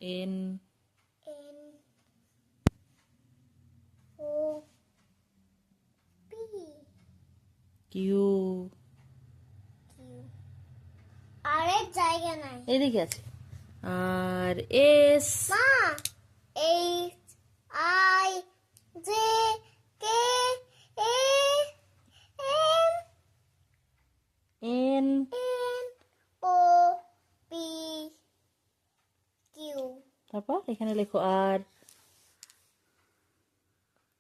N N O P Q Q আরের জায়গা নাই এদিকে আছে আর এস মা H I J K M N N O P Q তারপর এখানে লেখো আর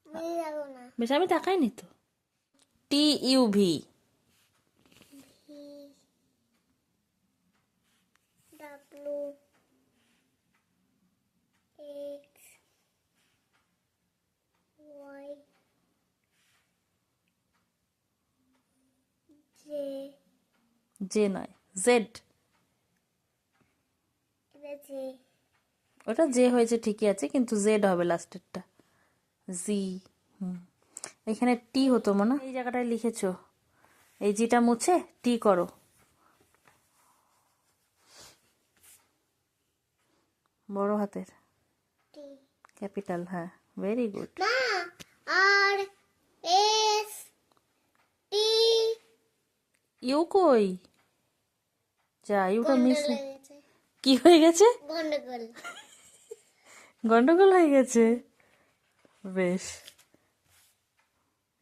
মিলে যাবো না বেশ আমি তাকাইনি তো T U V V W X Y J J নয় জেড এটা জে ওটা জে হয়েছে ঠিকই আছে কিন্তু জেড হবে লাস্টেরটা জি এখানে টি হতো মনে এই জায়গাটায় লিখেছো এই জিটা মুছে টি করো বড় হাতের টি ক্যাপিটাল হ্যাঁ ভেরি গুড মা আর এস টি ইউ কই যা ইউটা মিস গন্ডগোল হয়ে গেছে কি হয়ে গেছে গন্ডগোল গন্ডগোল হয়ে গেছে বেশ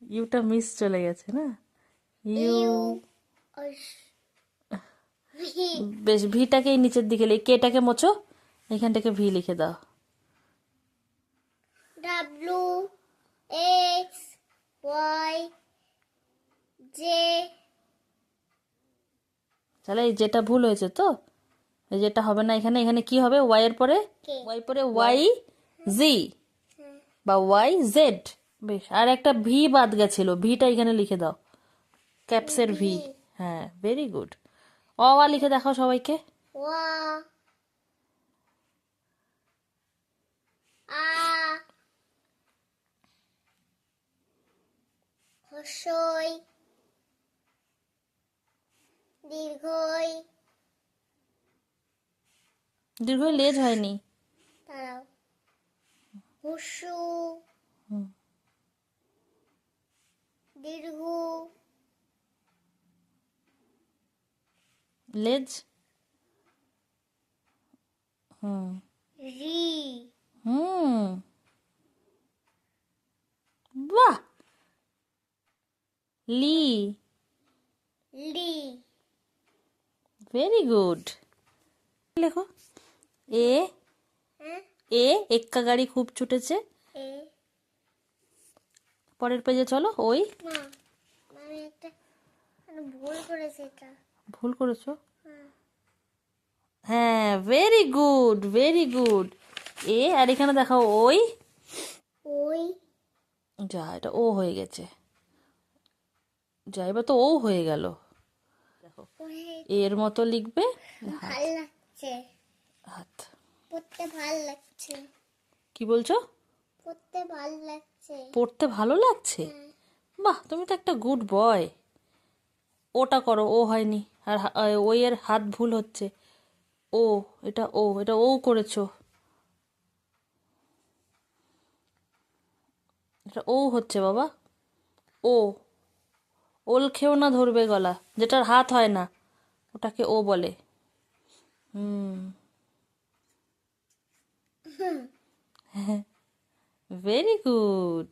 ইউটা মিস চলে গেছে না ইউ ইউ ভি বেশ ভিটাকে নিচের দিকে কেটাকে মোছো এখানটাকে ভি লিখে দাও ডাব্লু এক্স ওয়াই জে তাহলে এই যেটা ভুল হয়েছে তো এই যেটা হবে না এখানে এখানে কি হবে ওয়াই এর পরে কে ওয়াই পরে ওয়াই জি বা ওয়াই জেড বেশ আর একটা ভি বাদ গেছিল ভিটা এখানে লিখে দাও ক্যাপসের ভি হ্যাঁ ভেরি গুড অ আ লিখে দেখাও সবাইকে ওয়া আ হর্ষই দীর্ঘই দীর্ঘ লেজ হয়নি তারাও হুসু দীর্ঘ লেজ রি হুম বাহ লি লি ভেরি গুড লেখো এ হ্যাঁ এ এক্কা গাড়ি খুব ছুটেছে এ পরের পেজে চলো ওই মা আমি একটা ভুল করেছি এটা ভুল করেছো হ্যাঁ হ্যাঁ ভেরি গুড ভেরি গুড এ আর এখানে দেখাও ওই ওই যা এটা ও হয়ে গেছে যা এবার তো ও হয়ে গেল দেখো ওই এর মতো লিখবে ভাল লাগছে হাত পড়তে ভাল লাগছে কি বলছো পড়তে ভাল লাগছে পড়তে ভালো লাগছে হ্যাঁ বাহ তুমি তো একটা গুড বয় ওটা করো ও হয়নি আর ওই এর হাত ভুল হচ্ছে ও এটা ও করেছো এটা ও হচ্ছে বাবা ও ওল খেও না ধরবে গলা যেটার হাত হয় না ওটাকে ও বলে ভেরি গুড